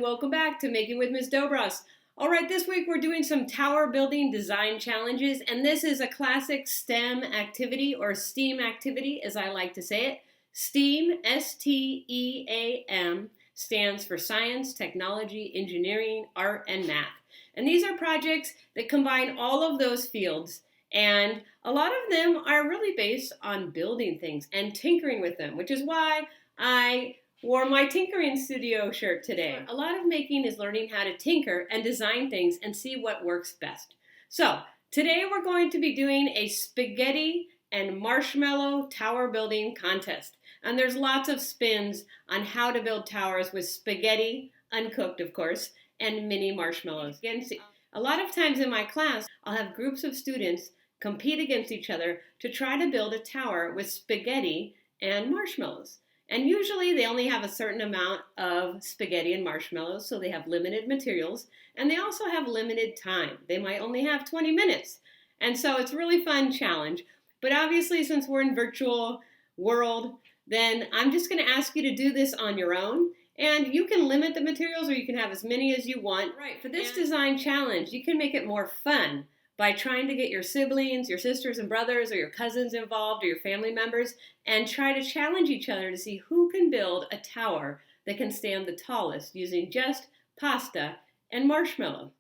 welcome back to Making with Ms. Dobros. All right, this week we're doing some tower building design challenges, and this is a classic STEM activity, or STEAM activity as I like to say it. STEAM, S-T-E-A-M, stands for science, technology, engineering, art, and math. And these are projects that combine all of those fields, and a lot of them are really based on building things and tinkering with them, which is why I wore my tinkering studio shirt today. A lot of making is learning how to tinker and design things and see what works best. So today we're going to be doing a spaghetti and marshmallow tower building contest. And there's lots of spins on how to build towers with spaghetti, uncooked of course, and mini marshmallows. Again, a lot of times in my class, I'll have groups of students compete against each other to try to build a tower with spaghetti and marshmallows. And usually they only have a certain amount of spaghetti and marshmallows, so they have limited materials, and they also have limited time. They might only have 20 minutes. And so it's a really fun challenge. But obviously, since we're in virtual world, then I'm just going to ask you to do this on your own. And you can limit the materials, or you can have as many as you want. Right, for this design challenge, you can make it more fun by trying to get your siblings, your sisters and brothers, or your cousins involved, or your family members, and try to challenge each other to see who can build a tower that can stand the tallest using just pasta and marshmallow.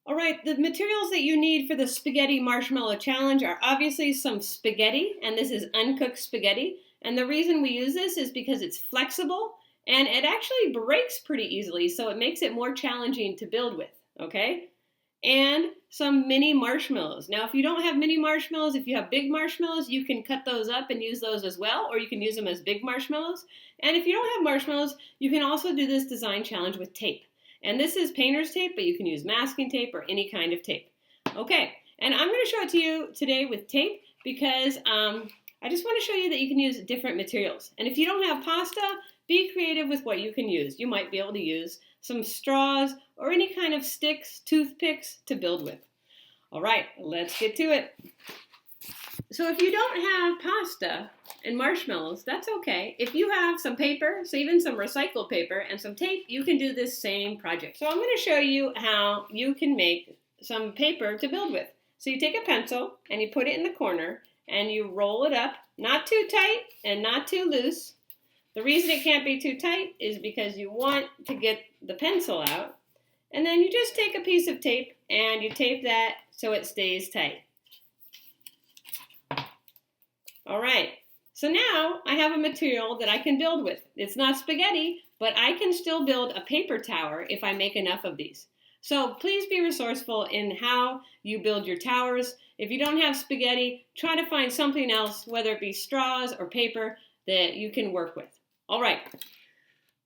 All right, the materials that you need for the spaghetti marshmallow challenge are obviously some spaghetti, and this is uncooked spaghetti. And the reason we use this is because it's flexible, and it actually breaks pretty easily, so it makes it more challenging to build with, okay? And some mini marshmallows. Now, if you don't have mini marshmallows, if you have big marshmallows, you can cut those up and use those as well, or you can use them as big marshmallows. And if you don't have marshmallows, you can also do this design challenge with tape. And this is painter's tape, but you can use masking tape or any kind of tape. Okay, and I'm going to show it to you today with tape because I just want to show you that you can use different materials. And if you don't have pasta, be creative with what you can use. You might be able to use some straws or any kind of sticks, toothpicks to build with. All right, let's get to it. So if you don't have pasta and marshmallows, that's okay. If you have some paper, so even some recycled paper and some tape, you can do this same project. So I'm going to show you how you can make some paper to build with. So you take a pencil and you put it in the corner and you roll it up, not too tight and not too loose. The reason it can't be too tight is because you want to get the pencil out, and then you just take a piece of tape and you tape that so it stays tight. All right, so now I have a material that I can build with. It's not spaghetti, but I can still build a paper tower if I make enough of these. So please be resourceful in how you build your towers. If you don't have spaghetti, try to find something else, whether it be straws or paper, that you can work with. All right.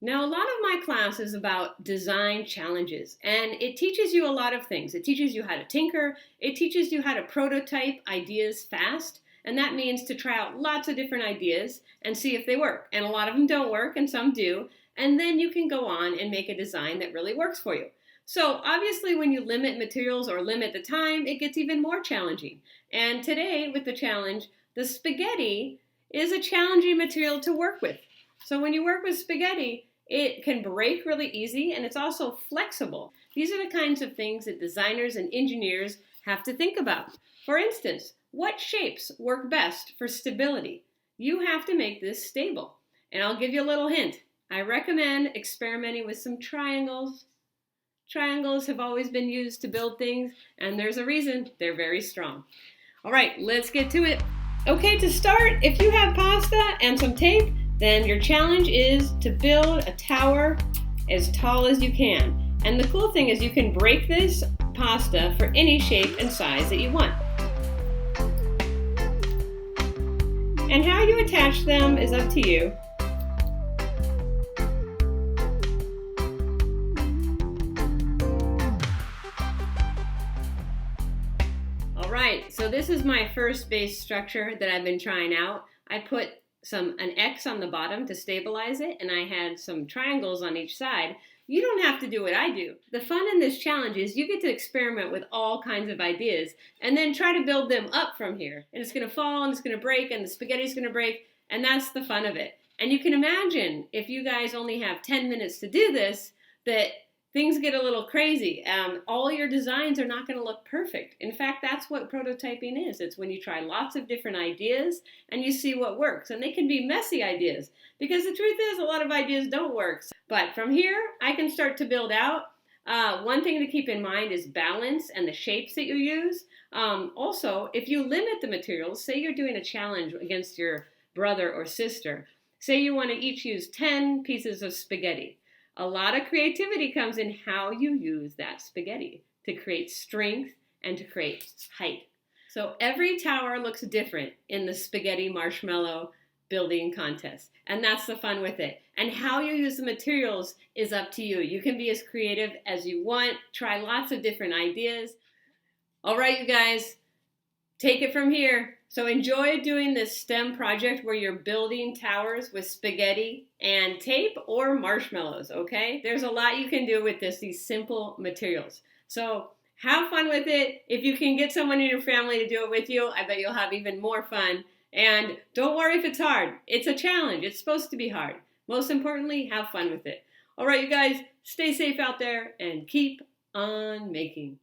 Now, a lot of my class is about design challenges, and it teaches you a lot of things. It teaches you how to tinker. It teaches you how to prototype ideas fast, and that means to try out lots of different ideas and see if they work. And a lot of them don't work, and some do, and then you can go on and make a design that really works for you. So obviously, when you limit materials or limit the time, it gets even more challenging. And today, with the challenge, the spaghetti is a challenging material to work with. So when you work with spaghetti, it can break really easy, and it's also flexible. These are the kinds of things that designers and engineers have to think about. For instance, what shapes work best for stability? You have to make this stable. And I'll give you a little hint. I recommend experimenting with some triangles. Triangles have always been used to build things, and there's a reason. They're very strong. All right, let's get to it. Okay, to start, if you have pasta and some tape, then your challenge is to build a tower as tall as you can. And the cool thing is you can break this pasta for any shape and size that you want. And how you attach them is up to you. All right, so this is my first base structure that I've been trying out. I put an X on the bottom to stabilize it, and I had some triangles on each side. You don't have to do what I do. The fun in this challenge is you get to experiment with all kinds of ideas and then try to build them up from here. And it's going to fall and it's going to break and the spaghetti's going to break, and that's the fun of it. And you can imagine if you guys only have 10 minutes to do this, that things get a little crazy. All your designs are not going to look perfect. In fact, that's what prototyping is. It's when you try lots of different ideas and you see what works. And they can be messy ideas, because the truth is a lot of ideas don't work. But from here, I can start to build out. One thing to keep in mind is balance and the shapes that you use. Also, if you limit the materials, say you're doing a challenge against your brother or sister, say you want to each use 10 pieces of spaghetti. A lot of creativity comes in how you use that spaghetti to create strength and to create height. So every tower looks different in the spaghetti marshmallow building contest. And that's the fun with it. And how you use the materials is up to you. You can be as creative as you want. Try lots of different ideas. All right, you guys, take it from here. So enjoy doing this STEM project where you're building towers with spaghetti and tape or marshmallows, okay? There's a lot you can do with these simple materials. So have fun with it. If you can get someone in your family to do it with you, I bet you'll have even more fun. And don't worry if it's hard. It's a challenge. It's supposed to be hard. Most importantly, have fun with it. All right, you guys, stay safe out there and keep on making.